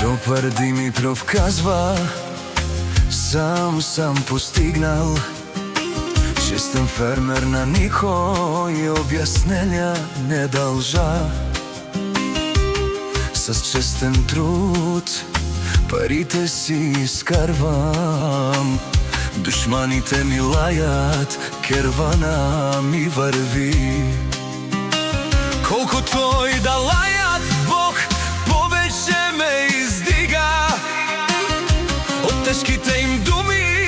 Чопър Димитров казва: сам постигнал. Честен фермер, на никой обяснения не дължа. С честен труд парите си изкарвам. Душманите ми лаят, кервана ми върви. Колко той да лаят, Бог повече ме издига. От тежките им думи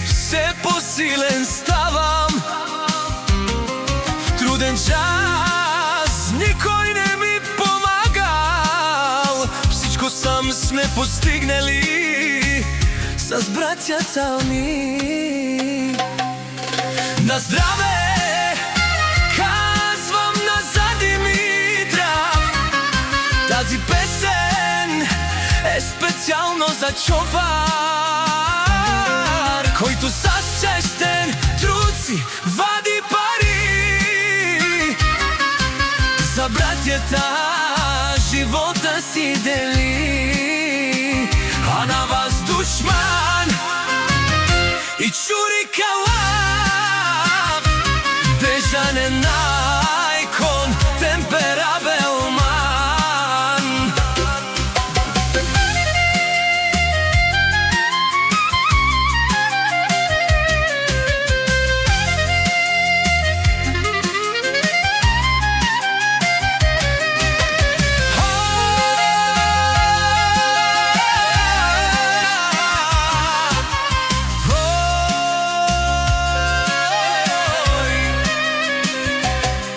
все по-силен ставам. В труден час никой не ми помагал. Всичко сам сме постигнали с братята ми. На здраве, казвам назад, Димитров. Тази песен е специално за чопър, който с честен труд си вади пари. За братята живота си дели. А на вас, душман и чурикалав, бежанен айкон, темперабел ман.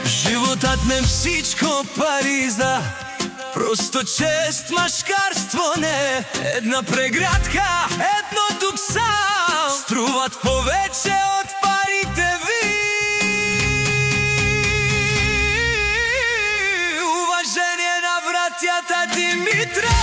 Животът не всичко париза, просто чест, мъжкарство не. Една преградка, едно дуксал струват повече от парите ви. Уважение на братята Димитров.